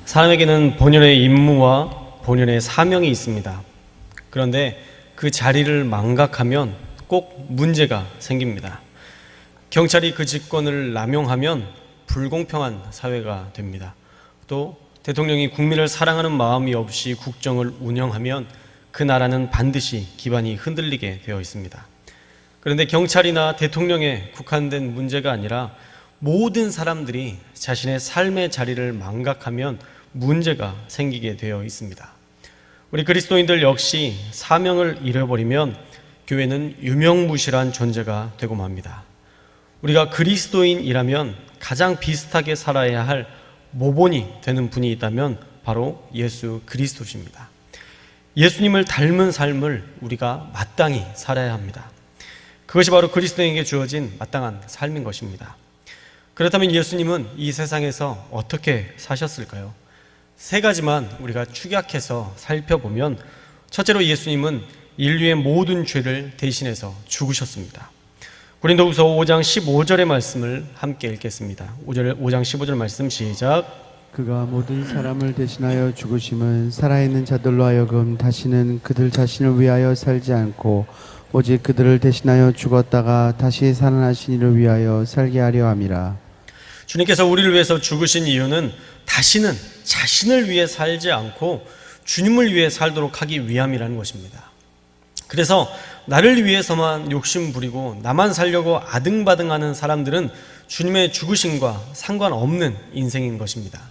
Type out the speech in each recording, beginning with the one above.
사람에게는 본연의 임무와 본연의 사명이 있습니다. 그런데 그 자리를 망각하면 꼭 문제가 생깁니다. 경찰이 그 직권을 남용하면 불공평한 사회가 됩니다. 또 대통령이 국민을 사랑하는 마음이 없이 국정을 운영하면 그 나라는 반드시 기반이 흔들리게 되어 있습니다. 그런데 경찰이나 대통령에 국한된 문제가 아니라 모든 사람들이 자신의 삶의 자리를 망각하면 문제가 생기게 되어 있습니다. 우리 그리스도인들 역시 사명을 잃어버리면 교회는 유명무실한 존재가 되고 맙니다. 우리가 그리스도인이라면 가장 비슷하게 살아야 할 모본이 되는 분이 있다면 바로 예수 그리스도십니다. 예수님을 닮은 삶을 우리가 마땅히 살아야 합니다. 그것이 바로 그리스도인에게 주어진 마땅한 삶인 것입니다. 그렇다면 예수님은 이 세상에서 어떻게 사셨을까요? 세 가지만 우리가 축약해서 살펴보면, 첫째로 예수님은 인류의 모든 죄를 대신해서 죽으셨습니다. 고린도후서 5장 15절의 말씀을 함께 읽겠습니다. 5장 15절 말씀 시작. 그가 모든 사람을 대신하여 죽으심은 살아있는 자들로 하여금 다시는 그들 자신을 위하여 살지 않고 오직 그들을 대신하여 죽었다가 다시 살아나신 이를 위하여 살게 하려 함이라. 주님께서 우리를 위해서 죽으신 이유는 다시는 자신을 위해 살지 않고 주님을 위해 살도록 하기 위함이라는 것입니다. 그래서 나를 위해서만 욕심 부리고 나만 살려고 아등바등하는 사람들은 주님의 죽으심과 상관없는 인생인 것입니다.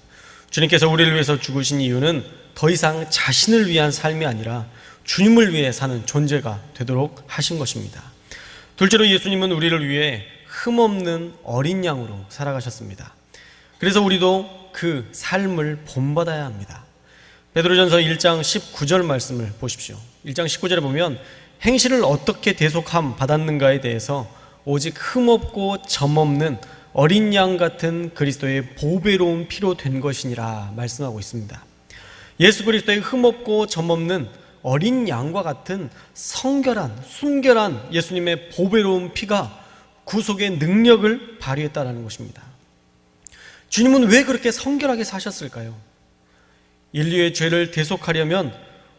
주님께서 우리를 위해서 죽으신 이유는 더 이상 자신을 위한 삶이 아니라 주님을 위해 사는 존재가 되도록 하신 것입니다. 둘째로 예수님은 우리를 위해 흠없는 어린 양으로 살아가셨습니다. 그래서 우리도 그 삶을 본받아야 합니다. 베드로전서 1장 19절 말씀을 보십시오. 1장 19절에 보면 행실을 어떻게 대속함 받았는가에 대해서 오직 흠없고 점없는 어린 양 같은 그리스도의 보배로운 피로 된 것이니라 말씀하고 있습니다. 예수 그리스도의 흠없고 점없는 어린 양과 같은 성결한 순결한 예수님의 보배로운 피가 구속의 능력을 발휘했다는 것입니다. 주님은 왜 그렇게 성결하게 사셨을까요? 인류의 죄를 대속하려면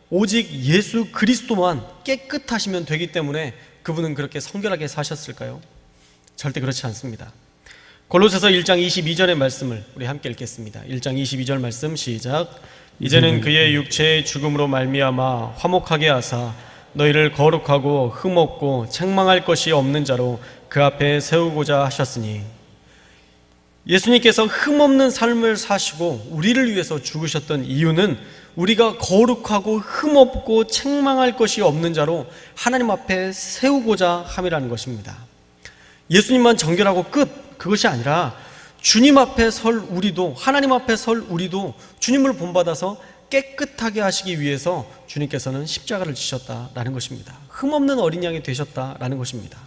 오직 예수 그리스도만 깨끗하시면 되기 때문에 그분은 그렇게 성결하게 사셨을까요? 절대 그렇지 않습니다. 골로새서 1장 22절의 말씀을 우리 함께 읽겠습니다. 1장 22절 말씀 시작. 이제는 그의 육체의 죽음으로 말미암아 화목하게 하사 너희를 거룩하고 흠없고 책망할 것이 없는 자로 그 앞에 세우고자 하셨으니, 예수님께서 흠없는 삶을 사시고 우리를 위해서 죽으셨던 이유는 우리가 거룩하고 흠없고 책망할 것이 없는 자로 하나님 앞에 세우고자 함이라는 것입니다. 예수님만 정결하고 끝, 그것이 아니라 주님 앞에 설 우리도, 하나님 앞에 설 우리도 주님을 본받아서 깨끗하게 하시기 위해서 주님께서는 십자가를 지셨다라는 것입니다. 흠없는 어린 양이 되셨다라는 것입니다.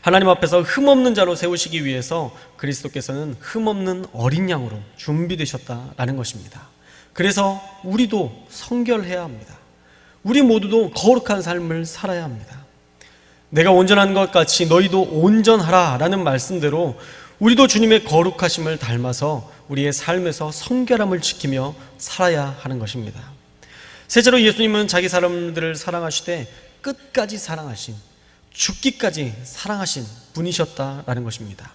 하나님 앞에서 흠없는 자로 세우시기 위해서 그리스도께서는 흠없는 어린 양으로 준비되셨다라는 것입니다. 그래서 우리도 성결해야 합니다. 우리 모두도 거룩한 삶을 살아야 합니다. 내가 온전한 것 같이 너희도 온전하라 라는 말씀대로 우리도 주님의 거룩하심을 닮아서 우리의 삶에서 성결함을 지키며 살아야 하는 것입니다. 셋째로 예수님은 자기 사람들을 사랑하시되 끝까지 사랑하신, 죽기까지 사랑하신 분이셨다라는 것입니다.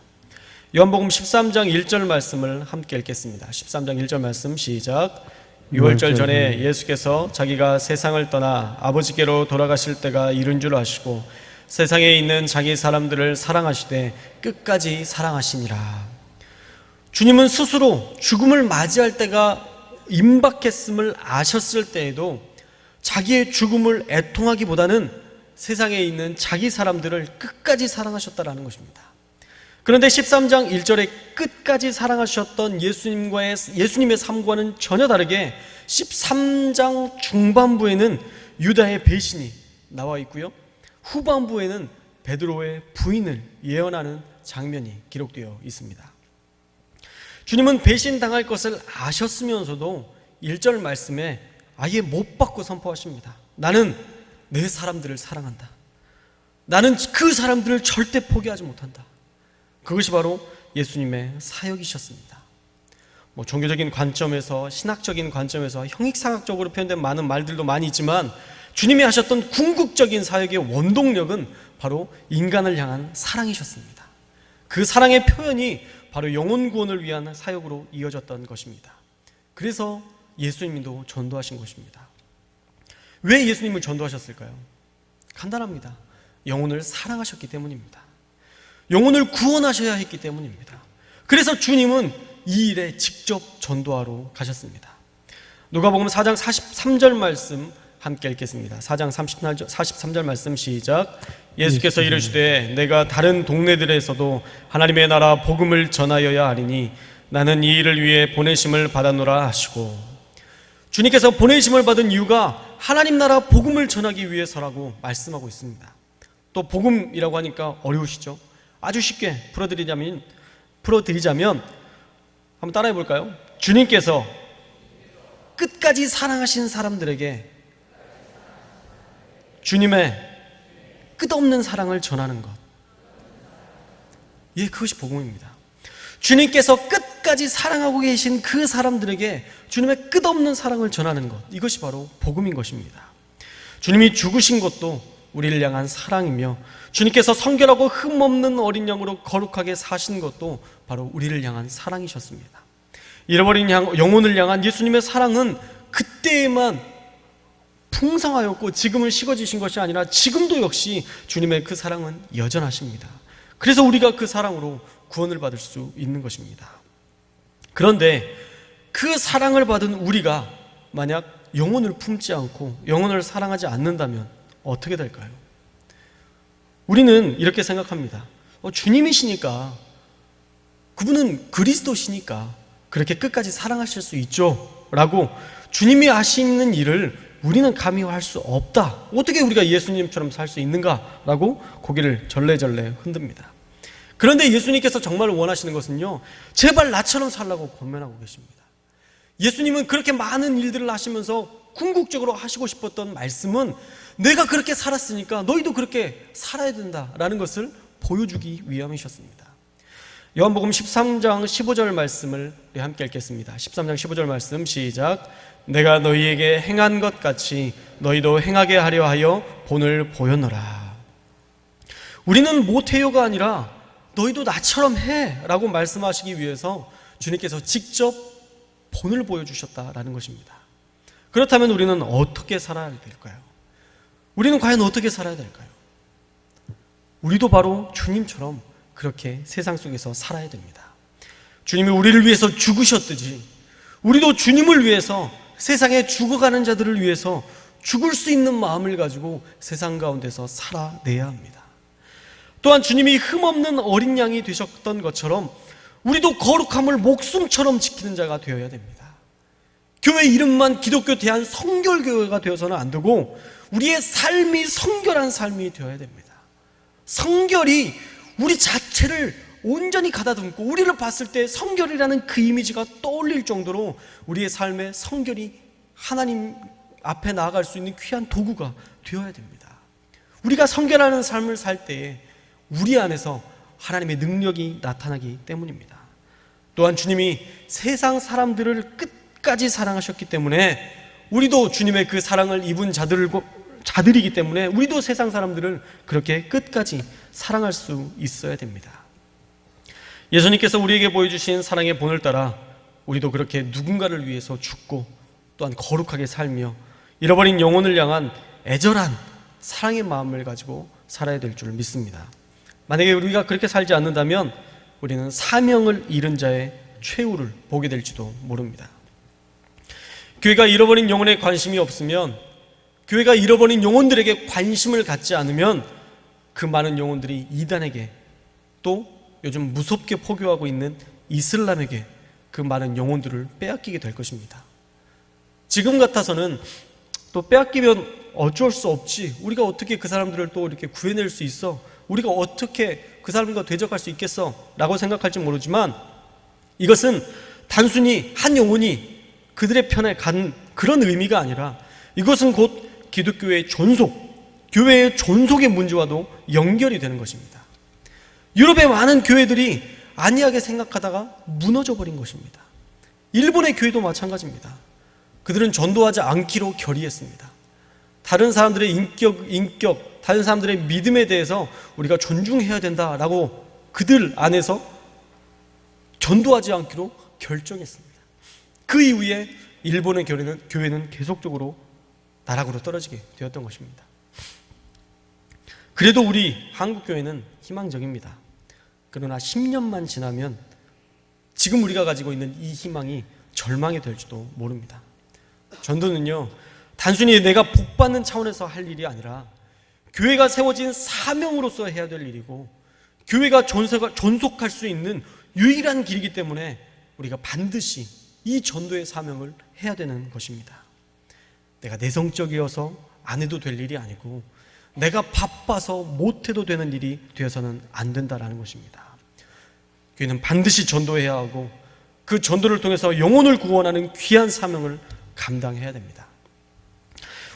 요한복음 13장 1절 말씀을 함께 읽겠습니다. 13장 1절 말씀 시작. 유월절 전에 예수께서 자기가 세상을 떠나 아버지께로 돌아가실 때가 이른 줄 아시고 세상에 있는 자기 사람들을 사랑하시되 끝까지 사랑하시니라. 주님은 스스로 죽음을 맞이할 때가 임박했음을 아셨을 때에도 자기의 죽음을 애통하기보다는 세상에 있는 자기 사람들을 끝까지 사랑하셨다라는 것입니다. 그런데 13장 1절에 끝까지 사랑하셨던 예수님의 삶과는 전혀 다르게 13장 중반부에는 유다의 배신이 나와 있고요, 후반부에는 베드로의 부인을 예언하는 장면이 기록되어 있습니다. 주님은 배신당할 것을 아셨으면서도 1절 말씀에 아예 못 받고 선포하십니다. 나는 내 사람들을 사랑한다. 나는 그 사람들을 절대 포기하지 못한다. 그것이 바로 예수님의 사역이셨습니다. 종교적인 관점에서, 신학적인 관점에서 형이상학적으로 표현된 많은 말들도 많이 있지만, 주님이 하셨던 궁극적인 사역의 원동력은 바로 인간을 향한 사랑이셨습니다. 그 사랑의 표현이 바로 영혼 구원을 위한 사역으로 이어졌던 것입니다. 그래서 예수님도 전도하신 것입니다. 왜 예수님을 전도하셨을까요? 간단합니다. 영혼을 사랑하셨기 때문입니다. 영혼을 구원하셔야 했기 때문입니다. 그래서 주님은 이 일에 직접 전도하러 가셨습니다. 누가복음 4장 43절 말씀 함께 읽겠습니다. 4장 43절 말씀 시작. 예수께서 이르시되 내가 다른 동네들에서도 하나님의 나라 복음을 전하여야 하리니 나는 이 일을 위해 보내심을 받았노라 하시고, 주님께서 보내심을 받은 이유가 하나님 나라 복음을 전하기 위해서라고 말씀하고 있습니다. 또 복음이라고 하니까 어려우시죠? 아주 쉽게 풀어드리자면 한번 따라해 볼까요? 주님께서 끝까지 사랑하신 사람들에게 주님의 끝없는 사랑을 전하는 것, 예, 그것이 복음입니다. 주님께서 끝까지 사랑하고 계신 그 사람들에게 주님의 끝없는 사랑을 전하는 것, 이것이 바로 복음인 것입니다. 주님이 죽으신 것도 우리를 향한 사랑이며, 주님께서 성결하고 흠없는 어린 양으로 거룩하게 사신 것도 바로 우리를 향한 사랑이셨습니다. 잃어버린 영혼을 향한 예수님의 사랑은 그때에만 풍성하였고 지금은 식어지신 것이 아니라 지금도 역시 주님의 그 사랑은 여전하십니다. 그래서 우리가 그 사랑으로 구원을 받을 수 있는 것입니다. 그런데 그 사랑을 받은 우리가 만약 영혼을 품지 않고 영혼을 사랑하지 않는다면 어떻게 될까요? 우리는 이렇게 생각합니다. 주님이시니까, 그분은 그리스도시니까 그렇게 끝까지 사랑하실 수 있죠 라고 주님이 하시는 일을 우리는 감히 할 수 없다, 어떻게 우리가 예수님처럼 살 수 있는가 라고 고개를 절레절레 흔듭니다. 그런데 예수님께서 정말 원하시는 것은요, 제발 나처럼 살라고 권면하고 계십니다. 예수님은 그렇게 많은 일들을 하시면서 궁극적으로 하시고 싶었던 말씀은 내가 그렇게 살았으니까 너희도 그렇게 살아야 된다라는 것을 보여주기 위함이셨습니다. 요한복음 13장 15절 말씀을 함께 읽겠습니다. 13장 15절 말씀 시작. 내가 너희에게 행한 것 같이 너희도 행하게 하려 하여 본을 보였노라. 우리는 못해요가 아니라 너희도 나처럼 해 라고 말씀하시기 위해서 주님께서 직접 본을 보여주셨다라는 것입니다. 그렇다면 우리는 어떻게 살아야 될까요? 우리는 과연 어떻게 살아야 될까요? 우리도 바로 주님처럼 그렇게 세상 속에서 살아야 됩니다. 주님이 우리를 위해서 죽으셨듯이 우리도 주님을 위해서, 세상에 죽어가는 자들을 위해서 죽을 수 있는 마음을 가지고 세상 가운데서 살아내야 합니다. 또한 주님이 흠없는 어린 양이 되셨던 것처럼 우리도 거룩함을 목숨처럼 지키는 자가 되어야 됩니다. 교회 이름만 기독교 대한성결교회가 되어서는 안 되고 우리의 삶이 성결한 삶이 되어야 됩니다. 성결이 우리 자체를 온전히 가다듬고 우리를 봤을 때 성결이라는 그 이미지가 떠올릴 정도로 우리의 삶의 성결이 하나님 앞에 나아갈 수 있는 귀한 도구가 되어야 됩니다. 우리가 성결하는 삶을 살 때에 우리 안에서 하나님의 능력이 나타나기 때문입니다. 또한 주님이 세상 사람들을 끝까지 사랑하셨기 때문에 우리도 주님의 그 사랑을 입은 자들이기 때문에 우리도 세상 사람들을 그렇게 끝까지 사랑할 수 있어야 됩니다. 예수님께서 우리에게 보여주신 사랑의 본을 따라 우리도 그렇게 누군가를 위해서 죽고 또한 거룩하게 살며 잃어버린 영혼을 향한 애절한 사랑의 마음을 가지고 살아야 될 줄 믿습니다. 만약에 우리가 그렇게 살지 않는다면 우리는 사명을 잃은 자의 최후를 보게 될지도 모릅니다. 교회가 잃어버린 영혼에 관심이 없으면, 교회가 잃어버린 영혼들에게 관심을 갖지 않으면 그 많은 영혼들이 이단에게, 또 요즘 무섭게 포교하고 있는 이슬람에게 그 많은 영혼들을 빼앗기게 될 것입니다. 지금 같아서는 또 빼앗기면 어쩔 수 없지, 우리가 어떻게 그 사람들을 또 이렇게 구해낼 수 있어, 우리가 어떻게 그 사람과 대적할 수 있겠어 라고 생각할지 모르지만, 이것은 단순히 한 영혼이 그들의 편에 간 그런 의미가 아니라 이것은 곧 기독교의 존속, 교회의 존속의 문제와도 연결이 되는 것입니다. 유럽의 많은 교회들이 안이하게 생각하다가 무너져 버린 것입니다. 일본의 교회도 마찬가지입니다. 그들은 전도하지 않기로 결의했습니다. 다른 사람들의 인격, 다른 사람들의 믿음에 대해서 우리가 존중해야 된다라고 그들 안에서 전도하지 않기로 결정했습니다. 그 이후에 일본의 교회는 계속적으로 나락으로 떨어지게 되었던 것입니다. 그래도 우리 한국교회는 희망적입니다. 그러나 10년만 지나면 지금 우리가 가지고 있는 이 희망이 절망이 될지도 모릅니다. 전도는요, 단순히 내가 복받는 차원에서 할 일이 아니라 교회가 세워진 사명으로서 해야 될 일이고, 교회가 존속할 수 있는 유일한 길이기 때문에 우리가 반드시 이 전도의 사명을 해야 되는 것입니다. 내가 내성적이어서 안 해도 될 일이 아니고, 내가 바빠서 못해도 되는 일이 되어서는 안 된다라는 것입니다. 교회는 반드시 전도해야 하고, 그 전도를 통해서 영혼을 구원하는 귀한 사명을 감당해야 됩니다.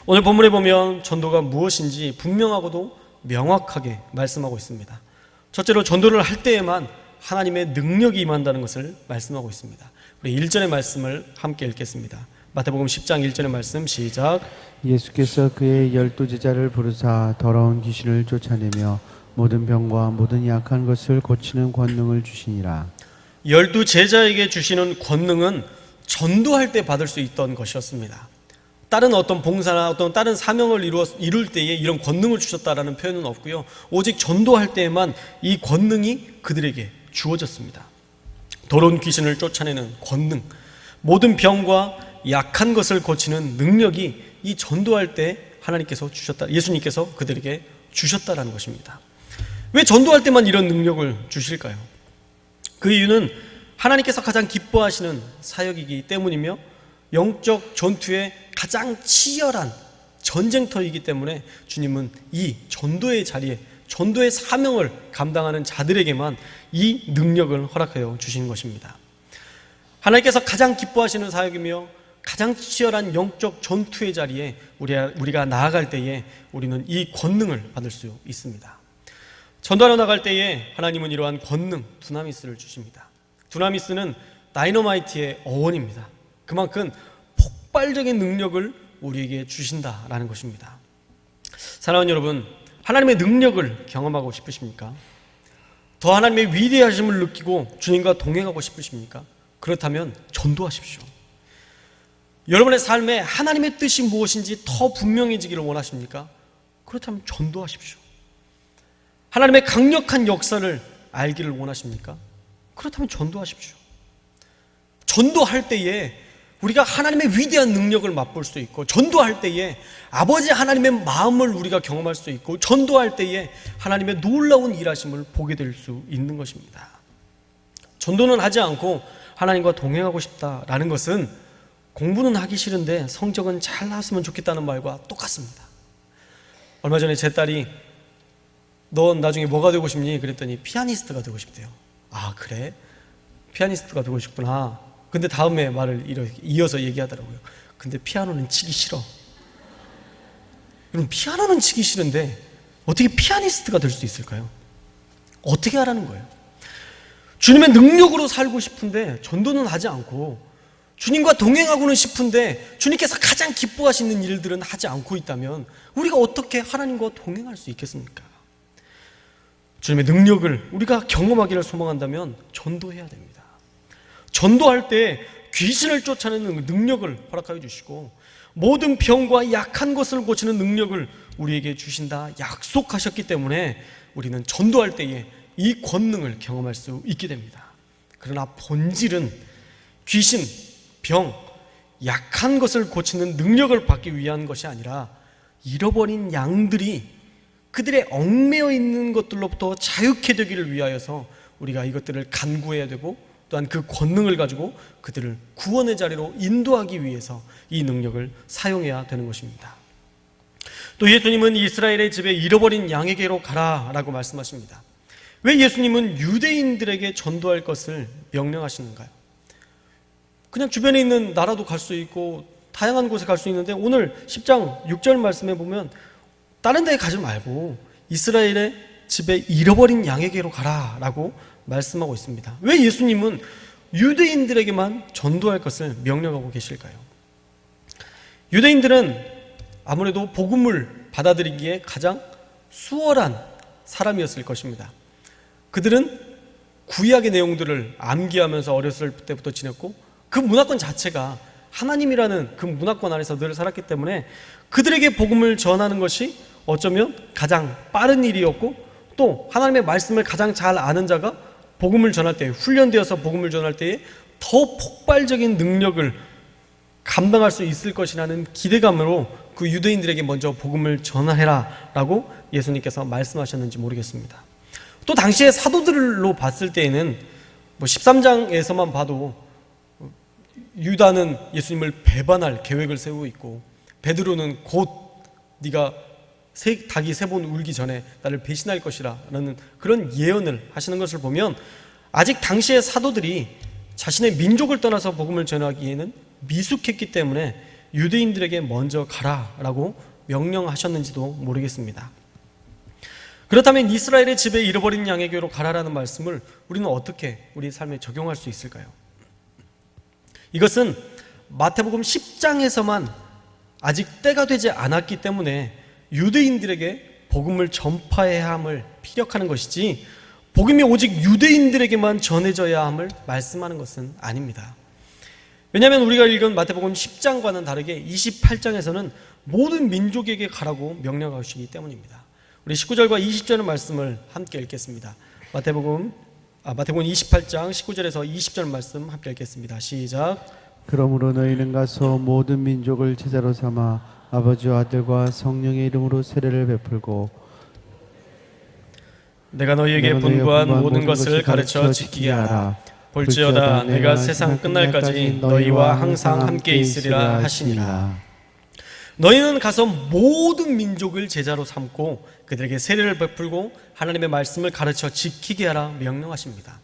오늘 본문에 보면 전도가 무엇인지 분명하고도 명확하게 말씀하고 있습니다. 첫째로 전도를 할 때에만 하나님의 능력이 임한다는 것을 말씀하고 있습니다. 우리 1절의 말씀을 함께 읽겠습니다. 마태복음 10장 1절의 말씀 시작. 예수께서 그의 12제자를 부르사 더러운 귀신을 쫓아내며 모든 병과 모든 약한 것을 고치는 권능을 주시니라. 12제자에게 주시는 권능은 전도할 때 받을 수 있던 것이었습니다. 다른 어떤 봉사나 어떤 다른 사명을 이룰 때에 이런 권능을 주셨다라는 표현은 없고요. 오직 전도할 때에만 이 권능이 그들에게 주어졌습니다. 더러운 귀신을 쫓아내는 권능, 모든 병과 약한 것을 고치는 능력이 이 전도할 때 하나님께서 주셨다, 예수님께서 그들에게 주셨다라는 것입니다. 왜 전도할 때만 이런 능력을 주실까요? 그 이유는 하나님께서 가장 기뻐하시는 사역이기 때문이며 영적 전투의 가장 치열한 전쟁터이기 때문에 주님은 이 전도의 자리에, 전도의 사명을 감당하는 자들에게만 이 능력을 허락하여 주신 것입니다. 하나님께서 가장 기뻐하시는 사역이며 가장 치열한 영적 전투의 자리에 우리가 나아갈 때에 우리는 이 권능을 받을 수 있습니다. 전도하러 나갈 때에 하나님은 이러한 권능, 두나미스를 주십니다. 두나미스는 다이너마이트의 어원입니다. 그만큼 폭발적인 능력을 우리에게 주신다라는 것입니다. 사랑하는 여러분, 하나님의 능력을 경험하고 싶으십니까? 더 하나님의 위대하심을 느끼고 주님과 동행하고 싶으십니까? 그렇다면 전도하십시오. 여러분의 삶에 하나님의 뜻이 무엇인지 더 분명해지기를 원하십니까? 그렇다면 전도하십시오. 하나님의 강력한 역사를 알기를 원하십니까? 그렇다면 전도하십시오. 전도할 때에 우리가 하나님의 위대한 능력을 맛볼 수 있고, 전도할 때에 아버지 하나님의 마음을 우리가 경험할 수 있고, 전도할 때에 하나님의 놀라운 일하심을 보게 될 수 있는 것입니다. 전도는 하지 않고 하나님과 동행하고 싶다라는 것은 공부는 하기 싫은데 성적은 잘 나왔으면 좋겠다는 말과 똑같습니다. 얼마 전에 제 딸이 넌 나중에 뭐가 되고 싶니? 그랬더니 피아니스트가 되고 싶대요. 아, 그래? 피아니스트가 되고 싶구나. 근데 다음에 말을 이렇게 이어서 얘기하더라고요. 근데 피아노는 치기 싫어. 여러분, 피아노는 치기 싫은데 어떻게 피아니스트가 될 수 있을까요? 어떻게 하라는 거예요? 주님의 능력으로 살고 싶은데 전도는 하지 않고, 주님과 동행하고는 싶은데 주님께서 가장 기뻐하시는 일들은 하지 않고 있다면 우리가 어떻게 하나님과 동행할 수 있겠습니까? 주님의 능력을 우리가 경험하기를 소망한다면 전도해야 됩니다. 전도할 때 귀신을 쫓아내는 능력을 허락하여 주시고, 모든 병과 약한 것을 고치는 능력을 우리에게 주신다 약속하셨기 때문에 우리는 전도할 때에 이 권능을 경험할 수 있게 됩니다. 그러나 본질은 귀신, 병, 약한 것을 고치는 능력을 받기 위한 것이 아니라 잃어버린 양들이 그들의 얽매여 있는 것들로부터 자유케 되기를 위하여서 우리가 이것들을 간구해야 되고, 또한 그 권능을 가지고 그들을 구원의 자리로 인도하기 위해서 이 능력을 사용해야 되는 것입니다. 또 예수님은 이스라엘의 집에 잃어버린 양에게로 가라라고 말씀하십니다. 왜 예수님은 유대인들에게 전도할 것을 명령하시는가요? 그냥 주변에 있는 나라도 갈 수 있고 다양한 곳에 갈 수 있는데, 오늘 10장 6절 말씀에 보면 다른 데에 가지 말고 이스라엘의 집에 잃어버린 양에게로 가라라고 말씀하고 있습니다. 왜 예수님은 유대인들에게만 전도할 것을 명령하고 계실까요? 유대인들은 아무래도 복음을 받아들이기에 가장 수월한 사람이었을 것입니다. 그들은 구약의 내용들을 암기하면서 어렸을 때부터 지냈고 그 문화권 자체가 하나님이라는 그 문화권 안에서 늘 살았기 때문에 그들에게 복음을 전하는 것이 어쩌면 가장 빠른 일이었고, 또 하나님의 말씀을 가장 잘 아는 자가 복음을 전할 때, 훈련되어서 복음을 전할 때에 더 폭발적인 능력을 감당할 수 있을 것이라는 기대감으로 그 유대인들에게 먼저 복음을 전하라 라고 예수님께서 말씀하셨는지 모르겠습니다. 또 당시에 사도들로 봤을 때에는 13장에서만 봐도 유다는 예수님을 배반할 계획을 세우고 있고, 베드로는 곧 네가 닭이 3번 울기 전에 나를 배신할 것이라 라는 그런 예언을 하시는 것을 보면 아직 당시의 사도들이 자신의 민족을 떠나서 복음을 전하기에는 미숙했기 때문에 유대인들에게 먼저 가라라고 명령하셨는지도 모르겠습니다. 그렇다면 이스라엘의 집에 잃어버린 양에게로 가라라는 말씀을 우리는 어떻게 우리 삶에 적용할 수 있을까요? 이것은 마태복음 10장에서만 아직 때가 되지 않았기 때문에 유대인들에게 복음을 전파해야 함을 피력하는 것이지, 복음이 오직 유대인들에게만 전해져야 함을 말씀하는 것은 아닙니다. 왜냐하면 우리가 읽은 마태복음 10장과는 다르게 28장에서는 모든 민족에게 가라고 명령하시기 때문입니다. 우리 19절과 20절의 말씀을 함께 읽겠습니다. 마태복음 28장 19절에서 20절 말씀 함께 읽겠습니다. 시작. 그러므로 너희는 가서 모든 민족을 제자로 삼아 아버지와 아들과 성령의 이름으로 세례를 베풀고 내가 너희에게 분부한 모든 것을 가르쳐 지키게 하라. 볼지어다 내가 세상 끝날까지 너희와 항상 함께 있으리라 하시니라. 너희는 가서 모든 민족을 제자로 삼고 그들에게 세례를 베풀고 하나님의 말씀을 가르쳐 지키게 하라 명령하십니다.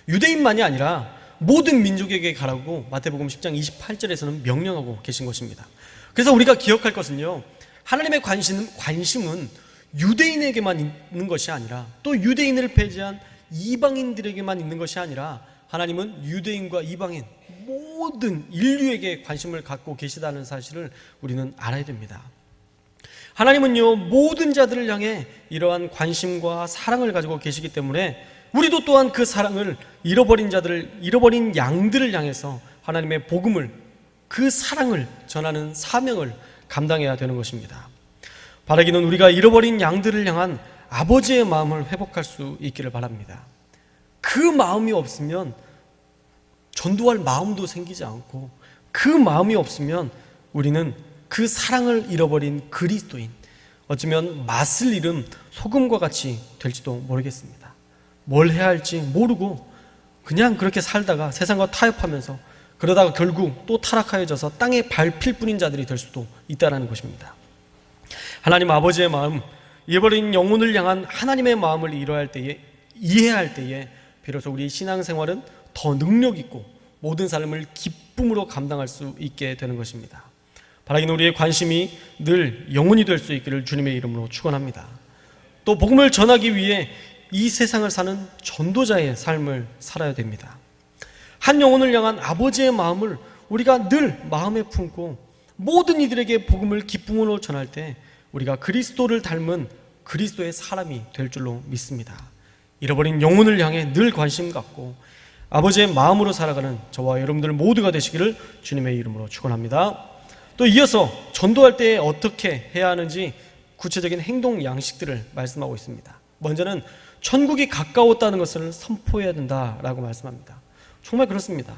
유대인만이 아니라 모든 민족에게 가라고 마태복음 10장 28절에서는 명령하고 계신 것입니다. 그래서 우리가 기억할 것은요, 하나님의 관심은 유대인에게만 있는 것이 아니라, 또 유대인을 배제한 이방인들에게만 있는 것이 아니라, 하나님은 유대인과 이방인 모든 인류에게 관심을 갖고 계시다는 사실을 우리는 알아야 됩니다. 하나님은요, 모든 자들을 향해 이러한 관심과 사랑을 가지고 계시기 때문에 우리도 또한 그 사랑을 잃어버린 양들을 향해서 하나님의 복음을, 그 사랑을 전하는 사명을 감당해야 되는 것입니다. 바라기는 우리가 잃어버린 양들을 향한 아버지의 마음을 회복할 수 있기를 바랍니다. 그 마음이 없으면 전도할 마음도 생기지 않고, 그 마음이 없으면 우리는 그 사랑을 잃어버린 그리스도인, 어쩌면 맛을 잃은 소금과 같이 될지도 모르겠습니다. 뭘 해야 할지 모르고 그냥 그렇게 살다가 세상과 타협하면서 그러다가 결국 또 타락하여져서 땅에 밟힐 뿐인 자들이 될 수도 있다는 것입니다. 하나님 아버지의 마음, 잃어버린 영혼을 향한 하나님의 마음을 이해할 때에 비로소 우리 신앙생활은 더 능력 있고 모든 삶을 기쁨으로 감당할 수 있게 되는 것입니다. 바라기는 우리의 관심이 늘 영혼이 될 수 있기를 주님의 이름으로 축원합니다. 또 복음을 전하기 위해 이 세상을 사는 전도자의 삶을 살아야 됩니다. 한 영혼을 향한 아버지의 마음을 우리가 늘 마음에 품고 모든 이들에게 복음을 기쁨으로 전할 때 우리가 그리스도를 닮은 그리스도의 사람이 될 줄로 믿습니다. 잃어버린 영혼을 향해 늘 관심 갖고 아버지의 마음으로 살아가는 저와 여러분들 모두가 되시기를 주님의 이름으로 축원합니다. 또 이어서 전도할 때 어떻게 해야 하는지 구체적인 행동 양식들을 말씀하고 있습니다. 먼저는 천국이 가까웠다는 것을 선포해야 된다라고 말씀합니다. 정말 그렇습니다.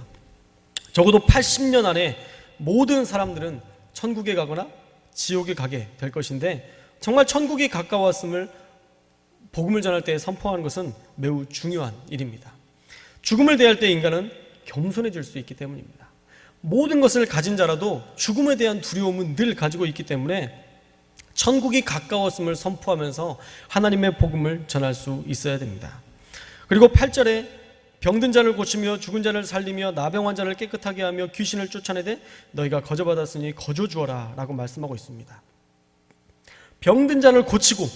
적어도 80년 안에 모든 사람들은 천국에 가거나 지옥에 가게 될 것인데, 정말 천국이 가까웠음을 복음을 전할 때 선포하는 것은 매우 중요한 일입니다. 죽음을 대할 때 인간은 겸손해질 수 있기 때문입니다. 모든 것을 가진 자라도 죽음에 대한 두려움은 늘 가지고 있기 때문에 천국이 가까웠음을 선포하면서 하나님의 복음을 전할 수 있어야 됩니다. 그리고 8절에 병든 자를 고치며 죽은 자를 살리며 나병 환자를 깨끗하게 하며 귀신을 쫓아내되 너희가 거저받았으니 거저주어라 라고 말씀하고 있습니다. 병든 자를 고치고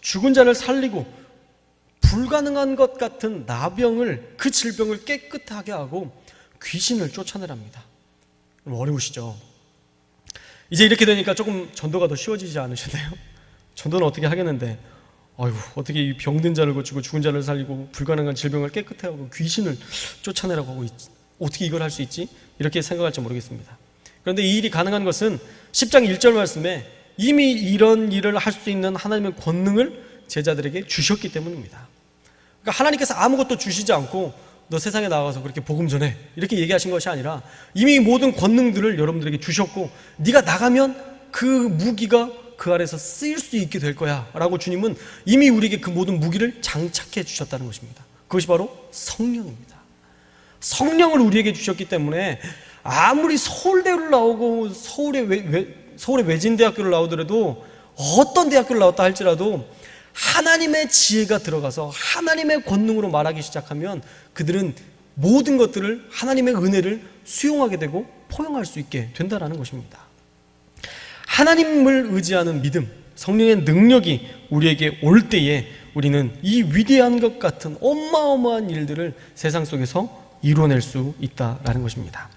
죽은 자를 살리고 불가능한 것 같은 나병을, 그 질병을 깨끗하게 하고 귀신을 쫓아내랍니다. 어려우시죠? 이제 이렇게 되니까 조금 전도가 더 쉬워지지 않으셨나요? 전도는 어떻게 하겠는데, 아이고, 어떻게 이 병든 자를 고치고 죽은 자를 살리고 불가능한 질병을 깨끗해 하고 귀신을 쫓아내라고 하고 있지, 어떻게 이걸 할 수 있지? 이렇게 생각할지 모르겠습니다. 그런데 이 일이 가능한 것은 10장 1절 말씀에 이미 이런 일을 할 수 있는 하나님의 권능을 제자들에게 주셨기 때문입니다. 그러니까 하나님께서 아무것도 주시지 않고 너 세상에 나가서 그렇게 복음 전해 이렇게 얘기하신 것이 아니라 이미 모든 권능들을 여러분들에게 주셨고 네가 나가면 그 무기가 그 아래서 쓰일 수 있게 될 거야 라고 주님은 이미 우리에게 그 모든 무기를 장착해 주셨다는 것입니다. 그것이 바로 성령입니다. 성령을 우리에게 주셨기 때문에 아무리 서울대를 나오고 서울의 외진대학교를 나오더라도 어떤 대학교를 나왔다 할지라도 하나님의 지혜가 들어가서 하나님의 권능으로 말하기 시작하면 그들은 모든 것들을 하나님의 은혜를 수용하게 되고 포용할 수 있게 된다는 것입니다. 하나님을 의지하는 믿음, 성령의 능력이 우리에게 올 때에 우리는 이 위대한 것 같은 어마어마한 일들을 세상 속에서 이뤄낼 수 있다는 것입니다.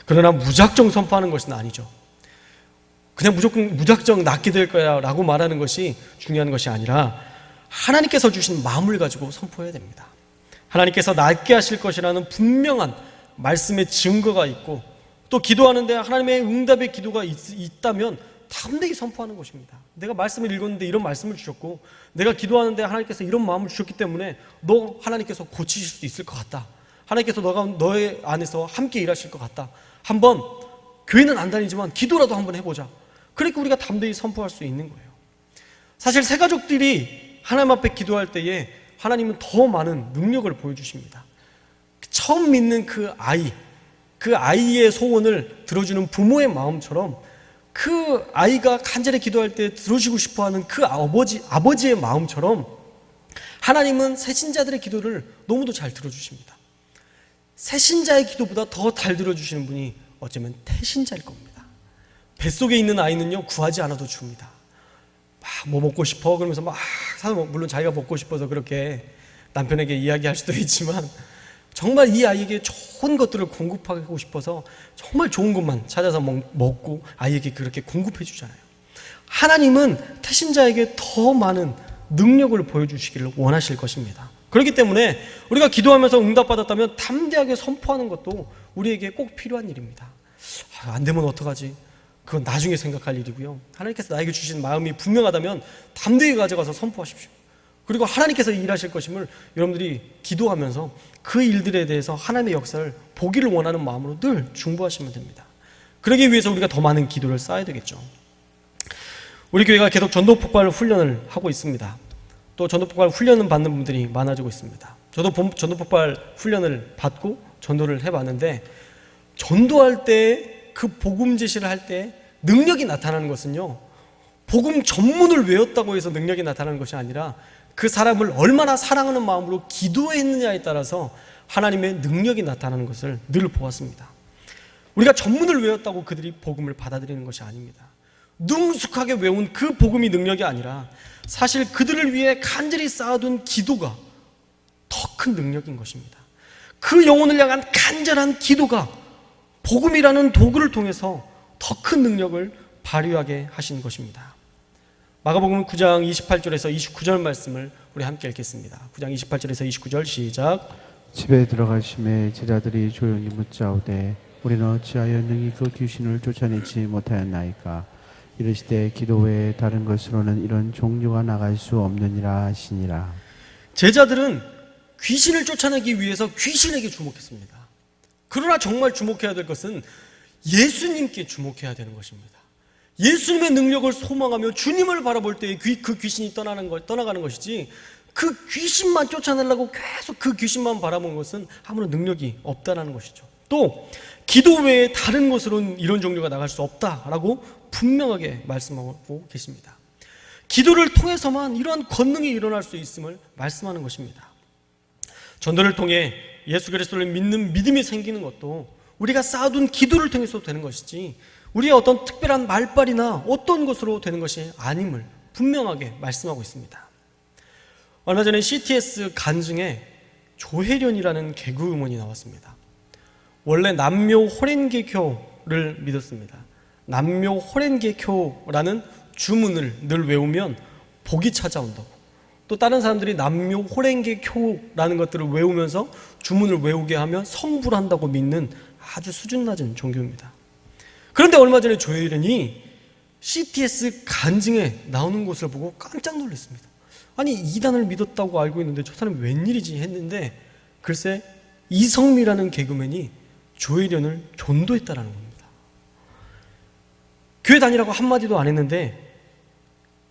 그러나 무작정 선포하는 것은 아니죠. 그냥 무작정 낫게 될 거야 라고 말하는 것이 중요한 것이 아니라 하나님께서 주신 마음을 가지고 선포해야 됩니다. 하나님께서 낫게 하실 것이라는 분명한 말씀의 증거가 있고 또 기도하는데 하나님의 응답의 기도가 있다면 담대히 선포하는 것입니다. 내가 말씀을 읽었는데 이런 말씀을 주셨고 내가 기도하는데 하나님께서 이런 마음을 주셨기 때문에 너 하나님께서 고치실 수 있을 것 같다. 하나님께서 너의 안에서 함께 일하실 것 같다. 한번 교회는 안 다니지만 기도라도 한번 해보자. 그러니까 우리가 담대히 선포할 수 있는 거예요. 사실 새 가족들이 하나님 앞에 기도할 때에 하나님은 더 많은 능력을 보여주십니다. 처음 믿는 그 아이의 소원을 들어주는 부모의 마음처럼 그 아이가 간절히 기도할 때 들어주고 싶어하는 그 아버지의 마음처럼 하나님은 새신자들의 기도를 너무도 잘 들어주십니다. 새신자의 기도보다 더 잘 들어주시는 분이 어쩌면 태신자일 겁니다. 뱃속에 있는 아이는요 구하지 않아도 줍니다. 뭐 먹고 싶어 그러면서 물론 자기가 먹고 싶어서 그렇게 남편에게 이야기할 수도 있지만 정말 이 아이에게 좋은 것들을 공급하고 싶어서 정말 좋은 것만 찾아서 먹고 아이에게 그렇게 공급해 주잖아요. 하나님은 태신자에게 더 많은 능력을 보여주시기를 원하실 것입니다. 그렇기 때문에 우리가 기도하면서 응답받았다면 담대하게 선포하는 것도 우리에게 꼭 필요한 일입니다. 안 되면 어떡하지? 그건 나중에 생각할 일이고요. 하나님께서 나에게 주신 마음이 분명하다면 담대히 가져가서 선포하십시오. 그리고 하나님께서 일하실 것임을 여러분들이 기도하면서 그 일들에 대해서 하나님의 역사를 보기를 원하는 마음으로 늘 중보하시면 됩니다. 그러기 위해서 우리가 더 많은 기도를 쌓아야 되겠죠. 우리 교회가 계속 전도폭발 훈련을 하고 있습니다. 또 전도폭발 훈련을 받는 분들이 많아지고 있습니다. 저도 전도폭발 훈련을 받고 전도를 해봤는데 전도할 때 그 복음 제시를 할 때 능력이 나타나는 것은요 복음 전문을 외웠다고 해서 능력이 나타나는 것이 아니라 그 사람을 얼마나 사랑하는 마음으로 기도했느냐에 따라서 하나님의 능력이 나타나는 것을 늘 보았습니다. 우리가 전문을 외웠다고 그들이 복음을 받아들이는 것이 아닙니다. 능숙하게 외운 그 복음이 능력이 아니라 사실 그들을 위해 간절히 쌓아둔 기도가 더 큰 능력인 것입니다. 그 영혼을 향한 간절한 기도가 복음이라는 도구를 통해서 더 큰 능력을 발휘하게 하시는 것입니다. 마가복음 9장 28절에서 29절 말씀을 우리 함께 읽겠습니다. 9장 28절에서 29절 시작. 집에 들어가심에 제자들이 조용히 묻자오되 우리는 어찌하여 능히 그 귀신을 쫓아내지 못하였나이까. 이르시되 기도 외에 다른 것으로는 이런 종류가 나갈 수 없느니라 하시니라. 제자들은 귀신을 쫓아내기 위해서 귀신에게 주목했습니다. 그러나 정말 주목해야 될 것은 예수님께 주목해야 되는 것입니다. 예수님의 능력을 소망하며 주님을 바라볼 때 그 귀신이 떠나가는 것이지 그 귀신만 쫓아내려고 계속 그 귀신만 바라본 것은 아무런 능력이 없다는 것이죠. 또 기도 외에 다른 것으로는 이런 종류가 나갈 수 없다라고 분명하게 말씀하고 계십니다. 기도를 통해서만 이러한 권능이 일어날 수 있음을 말씀하는 것입니다. 전도를 통해 예수 그리스도를 믿는 믿음이 생기는 것도 우리가 쌓아둔 기도를 통해서 되는 것이지 우리의 어떤 특별한 말발이나 어떤 것으로 되는 것이 아님을 분명하게 말씀하고 있습니다. 얼마 전에 CTS 간증에 조혜련이라는 개그 음원이 나왔습니다. 원래 남묘 호렌계교를 믿었습니다. 남묘 호렌계교라는 주문을 늘 외우면 복이 찾아온다고. 또 다른 사람들이 남묘 호렌계교라는 것들을 외우면서 주문을 외우게 하면 성불을 한다고 믿는 아주 수준 낮은 종교입니다. 그런데 얼마 전에 조혜련이 CTS 간증에 나오는 것을 보고 깜짝 놀랐습니다. 아니, 이단을 믿었다고 알고 있는데 저 사람이 웬일이지 했는데, 글쎄 이성미라는 개그맨이 조혜련을 전도했다라는 겁니다. 교회 다니라고 한마디도 안 했는데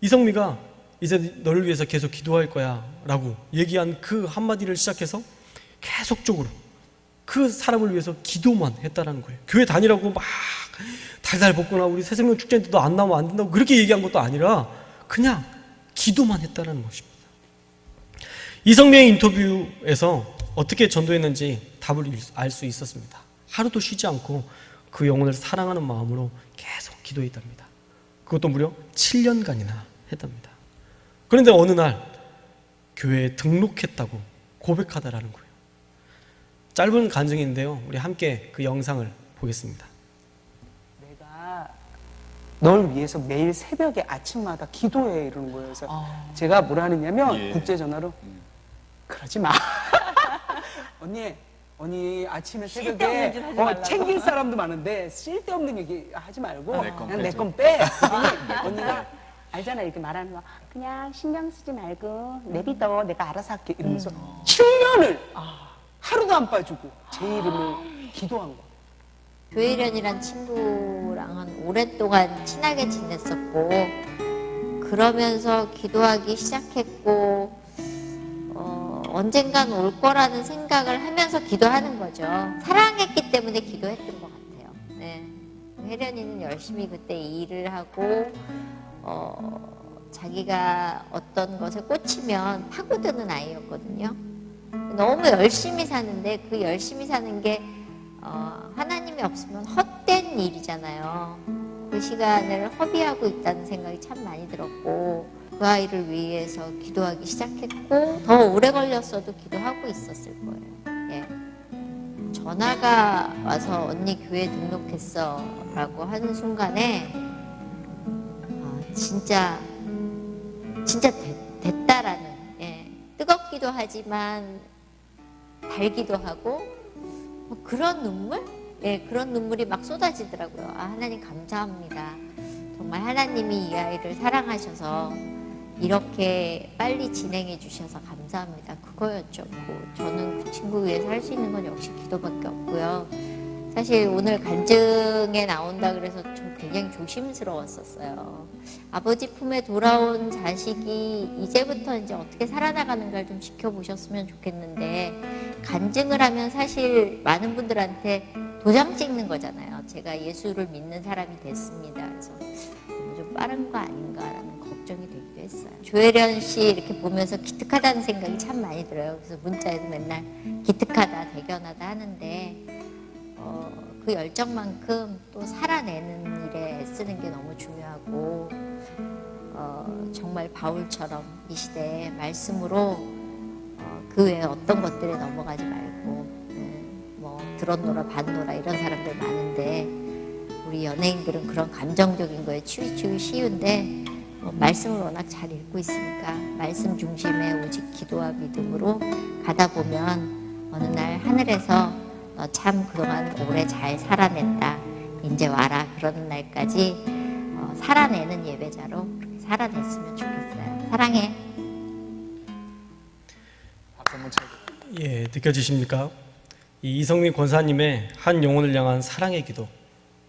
이성미가 이제 너를 위해서 계속 기도할 거야 라고 얘기한 그 한마디를 시작해서 계속적으로 그 사람을 위해서 기도만 했다라는 거예요. 교회 다니라고 막 달달 볶거나 우리 새생명 축제인데 너 안 나오면 안 된다고 그렇게 얘기한 것도 아니라 그냥 기도만 했다라는 것입니다. 이성미의 인터뷰에서 어떻게 전도했는지 답을 알 수 있었습니다. 하루도 쉬지 않고 그 영혼을 사랑하는 마음으로 계속 기도했답니다. 그것도 무려 7년간이나 했답니다. 그런데 어느 날 교회에 등록했다고 고백하다라는 거예요. 짧은 간증인데요, 우리 함께 그 영상을 보겠습니다. 내가 널 위해서 매일 새벽에 아침마다 기도해 이러는 거예요. 그래서 제가 뭐라 하느냐면 국제전화로 그러지 마. 언니 아침에 새벽에 챙길 사람도 많은데 쓸데없는 얘기 하지 말고 그냥 내 건 빼. 언니가 알잖아, 이렇게 말하는 거 그냥 신경 쓰지 말고 내비둬, 내가 알아서 할게 이러면서 7년을 하루도 안 빠지고 제 이름을 기도한 거. 조혜련이란 친구랑은 오랫동안 친하게 지냈었고, 그러면서 기도하기 시작했고, 언젠간 올 거라는 생각을 하면서 기도하는 거죠. 사랑했기 때문에 기도했던 것 같아요. 네. 혜련이는 열심히 그때 일을 하고 자기가 어떤 것에 꽂히면 파고드는 아이였거든요. 너무 열심히 사는데 그 열심히 사는 게 하나님이 없으면 헛된 일이잖아요. 그 시간을 허비하고 있다는 생각이 참 많이 들었고, 그 아이를 위해서 기도하기 시작했고, 더 오래 걸렸어도 기도하고 있었을 거예요. 예. 전화가 와서 언니 교회 등록했어 라고 하는 순간에 진짜 됐다라는, 예. 뜨겁기도 하지만 달기도 하고 그런 눈물? 예, 그런 눈물이 막 쏟아지더라고요. 하나님 감사합니다. 정말 하나님이 이 아이를 사랑하셔서 이렇게 빨리 진행해 주셔서 감사합니다. 그거였죠. 저는 그 친구 위해서 할 수 있는 건 역시 기도밖에 없고요. 사실 오늘 간증에 나온다 그래서 좀 굉장히 조심스러웠었어요. 아버지 품에 돌아온 자식이 이제부터 이제 어떻게 살아나가는가를 좀 지켜보셨으면 좋겠는데, 간증을 하면 사실 많은 분들한테 도장 찍는 거잖아요. 제가 예수를 믿는 사람이 됐습니다. 그래서 좀 빠른 거 아닌가라는 걱정이 되기도 했어요. 조혜련 씨 이렇게 보면서 기특하다는 생각이 참 많이 들어요. 그래서 문자에도 맨날 기특하다, 대견하다 하는데 그 열정만큼 또 살아내는 일에 애쓰는 게 너무 중요하고, 정말 바울처럼 이 시대에 말씀으로 그 외에 어떤 것들에 넘어가지 말고, 뭐 들었노라 봤노라 이런 사람들 많은데 우리 연예인들은 그런 감정적인 거에 치우치기 쉬운데 말씀을 워낙 잘 읽고 있으니까 말씀 중심의 오직 기도와 믿음으로 가다 보면 어느 날 하늘에서 너 참 그동안 오래 잘 살아냈다, 이제 와라, 그러는 날까지 살아내는 예배자로 그렇게 살아냈으면 좋겠어요. 사랑해. 예, 느껴지십니까? 이 이성민 권사님의 한 영혼을 향한 사랑의 기도,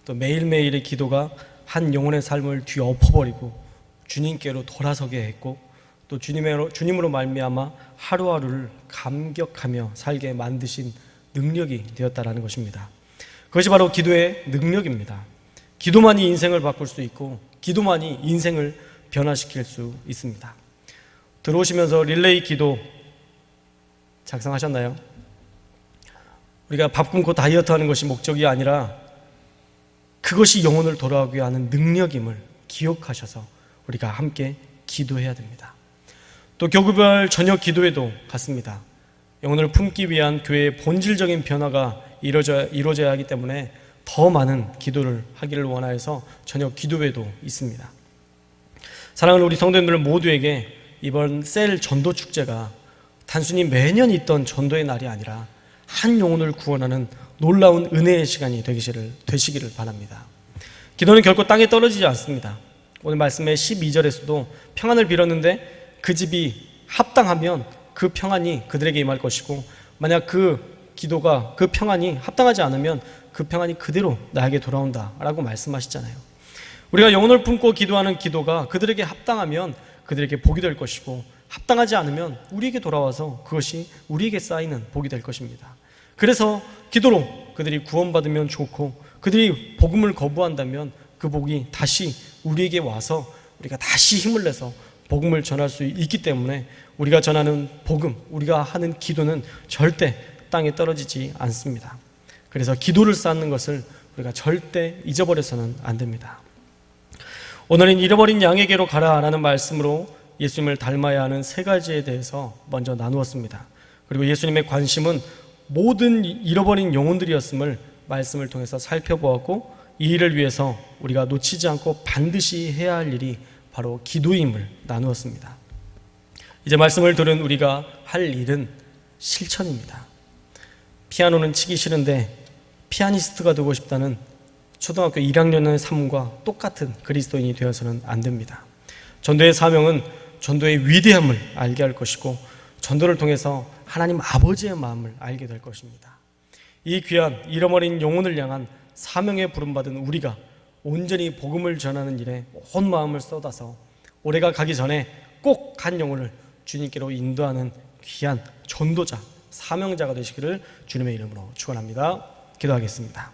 또 매일매일의 기도가 한 영혼의 삶을 뒤엎어버리고 주님께로 돌아서게 했고, 또 주님으로 말미암아 하루하루를 감격하며 살게 만드신 능력이 되었다라는 것입니다. 그것이 바로 기도의 능력입니다. 기도만이 인생을 바꿀 수 있고, 기도만이 인생을 변화시킬 수 있습니다. 들어오시면서 릴레이 기도 작성하셨나요? 우리가 밥 굶고 다이어트 하는 것이 목적이 아니라 그것이 영혼을 돌아오게 하는 능력임을 기억하셔서 우리가 함께 기도해야 됩니다. 또 교구별 저녁 기도회도 같습니다. 영혼을 품기 위한 교회의 본질적인 변화가 이루어져야 하기 때문에 더 많은 기도를 하기를 원하여서 저녁 기도회도 있습니다. 사랑하는 우리 성도님들 모두에게 이번 셀 전도 축제가 단순히 매년 있던 전도의 날이 아니라 한 영혼을 구원하는 놀라운 은혜의 시간이 되시기를 바랍니다. 기도는 결코 땅에 떨어지지 않습니다. 오늘 말씀의 12절에서도 평안을 빌었는데 그 집이 합당하면 그 평안이 그들에게 임할 것이고, 만약 그 기도가, 그 평안이 합당하지 않으면 그 평안이 그대로 나에게 돌아온다라고 말씀하시잖아요. 우리가 영혼을 품고 기도하는 기도가 그들에게 합당하면 그들에게 복이 될 것이고, 합당하지 않으면 우리에게 돌아와서 그것이 우리에게 쌓이는 복이 될 것입니다. 그래서 기도로 그들이 구원받으면 좋고, 그들이 복음을 거부한다면 그 복이 다시 우리에게 와서 우리가 다시 힘을 내서 복음을 전할 수 있기 때문에 우리가 전하는 복음, 우리가 하는 기도는 절대 땅에 떨어지지 않습니다. 그래서 기도를 쌓는 것을 우리가 절대 잊어버려서는 안 됩니다. 오늘은 잃어버린 양에게로 가라라는 말씀으로 예수님을 닮아야 하는 세 가지에 대해서 먼저 나누었습니다. 그리고 예수님의 관심은 모든 잃어버린 영혼들이었음을 말씀을 통해서 살펴보았고, 이 일을 위해서 우리가 놓치지 않고 반드시 해야 할 일이 바로 기도임을 나누었습니다. 이제 말씀을 들은 우리가 할 일은 실천입니다. 피아노는 치기 싫은데 피아니스트가 되고 싶다는 초등학교 1학년의 삶과 똑같은 그리스도인이 되어서는 안 됩니다. 전도의 사명은 전도의 위대함을 알게 할 것이고, 전도를 통해서 하나님 아버지의 마음을 알게 될 것입니다. 이 귀한 잃어버린 영혼을 향한 사명에 부름받은 우리가 온전히 복음을 전하는 일에 온 마음을 쏟아서 올해가 가기 전에 꼭 한 영혼을 주님께로 인도하는 귀한 전도자, 사명자가 되시기를 주님의 이름으로 축원합니다. 기도하겠습니다.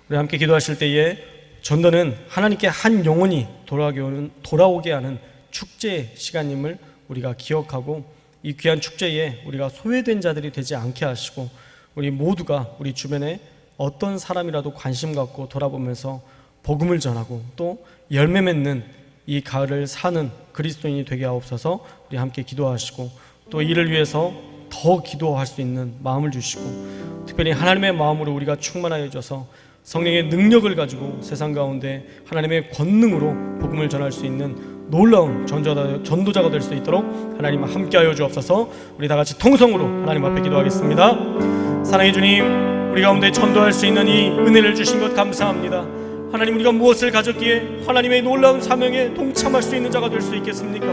우리 함께 기도하실 때에 전도는 하나님께 한 영혼이 돌아오게 하는 축제의 시간임을 우리가 기억하고, 이 귀한 축제에 우리가 소외된 자들이 되지 않게 하시고, 우리 모두가 우리 주변에 어떤 사람이라도 관심 갖고 돌아보면서 복음을 전하고 또 열매 맺는 이 가을을 사는 그리스도인이 되게 하옵소서. 우리 함께 기도하시고, 또 이를 위해서 더 기도할 수 있는 마음을 주시고, 특별히 하나님의 마음으로 우리가 충만하여 줘서 성령의 능력을 가지고 세상 가운데 하나님의 권능으로 복음을 전할 수 있는 놀라운 전도자가 될 수 있도록 하나님 함께하여 주옵소서. 우리 다 같이 통성으로 하나님 앞에 기도하겠습니다. 사랑의 주님, 우리 가운데 전도할 수 있는 이 은혜를 주신 것 감사합니다. 하나님, 우리가 무엇을 가졌기에 하나님의 놀라운 사명에 동참할 수 있는 자가 될 수 있겠습니까?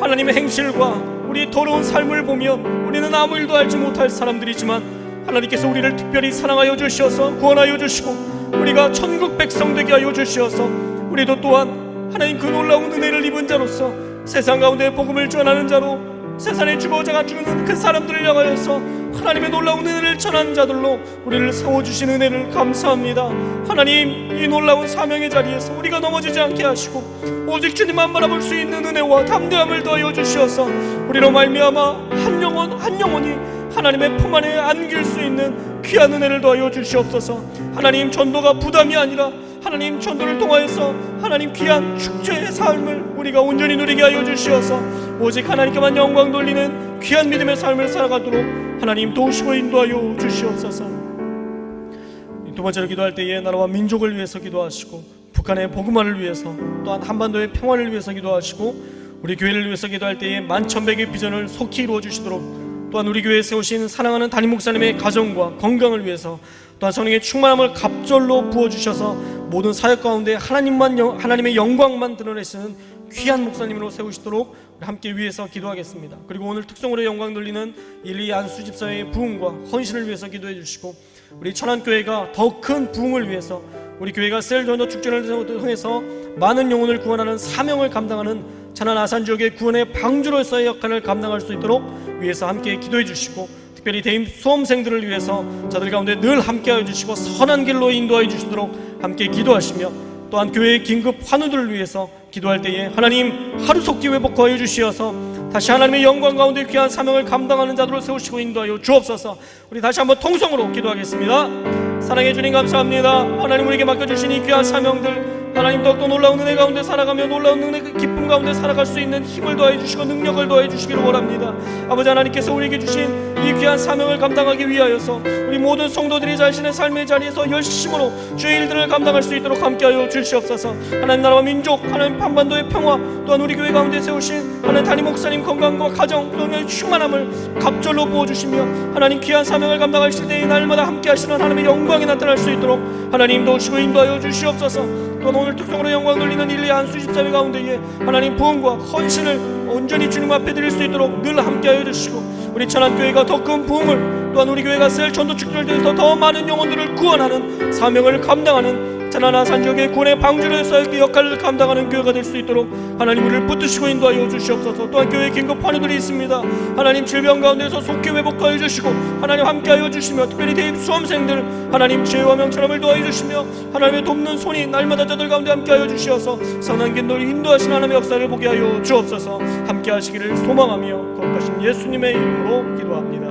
하나님의 행실과 우리의 더러운 삶을 보면 우리는 아무 일도 알지 못할 사람들이지만, 하나님께서 우리를 특별히 사랑하여 주시어서 구원하여 주시고 우리가 천국 백성 되게 하여 주시어서 우리도 또한 하나님 그 놀라운 은혜를 입은 자로서 세상 가운데 복음을 전하는 자로 세상에 죽어자가 죽는 그 사람들을 향하여서 하나님의 놀라운 은혜를 전하는 자들로 우리를 세워주신 은혜를 감사합니다. 하나님, 이 놀라운 사명의 자리에서 우리가 넘어지지 않게 하시고 오직 주님만 바라볼 수 있는 은혜와 담대함을 더하여 주시어서 우리로 말미암아 한 영혼 한 영혼이 하나님의 품 안에 안길 수 있는 귀한 은혜를 더하여 주시옵소서. 하나님, 전도가 부담이 아니라 하나님 전도를 통하여서 하나님 귀한 축제의 삶을 우리가 온전히 누리게 하여 주시어서 오직 하나님께만 영광 돌리는 귀한 믿음의 삶을 살아가도록 하나님 도우시고 인도하여 주시옵소서. 두 번째로 기도할 때에 나라와 민족을 위해서 기도하시고, 북한의 복음화를 위해서, 또한 한반도의 평화를 위해서 기도하시고, 우리 교회를 위해서 기도할 때에 만천백의 비전을 속히 이루어 주시도록, 또한 우리 교회에 세우신 사랑하는 담임 목사님의 가정과 건강을 위해서, 또한 성령의 충만함을 갑절로 부어주셔서 모든 사역 가운데 하나님의 영광만 드러내시는 귀한 목사님으로 세우시도록 함께 위해서 기도하겠습니다. 그리고 오늘 특성으로 영광 돌리는 일리 안수 집사의 부흥과 헌신을 위해서 기도해 주시고, 우리 천안교회가 더 큰 부흥을 위해서 우리 교회가 셀 전도 축제를 통해서 많은 영혼을 구원하는 사명을 감당하는 천안 아산 지역의 구원의 방주로서의 역할을 감당할 수 있도록 위해서 함께 기도해 주시고, 특별히 대임 수험생들을 위해서 저들 가운데 늘 함께하여 주시고 선한 길로 인도하여 주시도록 함께 기도하시며, 또한 교회의 긴급 환우들을 위해서 기도할 때에 하나님 하루속히 회복하여 주시어서 다시 하나님의 영광 가운데 귀한 사명을 감당하는 자들로 세우시고 인도하여 주옵소서. 우리 다시 한번 통성으로 기도하겠습니다. 사랑해 주님 감사합니다. 하나님, 우리에게 맡겨주신 이 귀한 사명들 하나님 더욱더 놀라운 은혜 가운데 살아가며 놀라운 은혜 기쁨 가운데 살아갈 수 있는 힘을 더해 주시고 능력을 더해 주시기를 원합니다. 아버지 하나님께서 우리에게 주신 이 귀한 사명을 감당하기 위하여서 우리 모든 성도들이 자신의 삶의 자리에서 열심으로 주의 일들을 감당할 수 있도록 함께하여 주시옵소서. 하나님 나라와 민족, 하나님 한반도의 평화, 또한 우리 교회 가운데 세우신 하나님 담임 목사님 건강과 가정, 또한 충만함을 갑절로 부어주시며 하나님 귀한 사명을 감당하실 때에 날마다 함께하시는 하나님의 영광이 나타날 수 있도록 하나님 도우시고 인도하여 주시옵소서. 또한 오늘 특성으로 영광 돌리는 1, 2 안수 14회 가운데에 하나님 부흥과 헌신을 온전히 주님 앞에 드릴 수 있도록 늘 함께하여 주시고 우리 천안교회가 더 큰 부흥을, 또한 우리 교회가 셀 전도축제를 통해서 더 많은 영혼들을 구원하는 사명을 감당하는 천안아 산지역의 구원의 방주로서의 그 역할을 감당하는 교회가 될 수 있도록 하나님 우리를 붙드시고 인도하여 주시옵소서. 또한 교회에 긴급 환우들이 있습니다. 하나님 질병 가운데서 속히 회복하여 주시고 하나님 함께하여 주시며 특별히 대입 수험생들 하나님 지혜와 명철함을 도와여 주시며 하나님의 돕는 손이 날마다 저들 가운데 함께하여 주시어서 선한 길로 인도하신 하나님의 역사를 보게 하여 주옵소서. 함께하시기를 소망하며 거룩하신 예수님의 이름으로 기도합니다.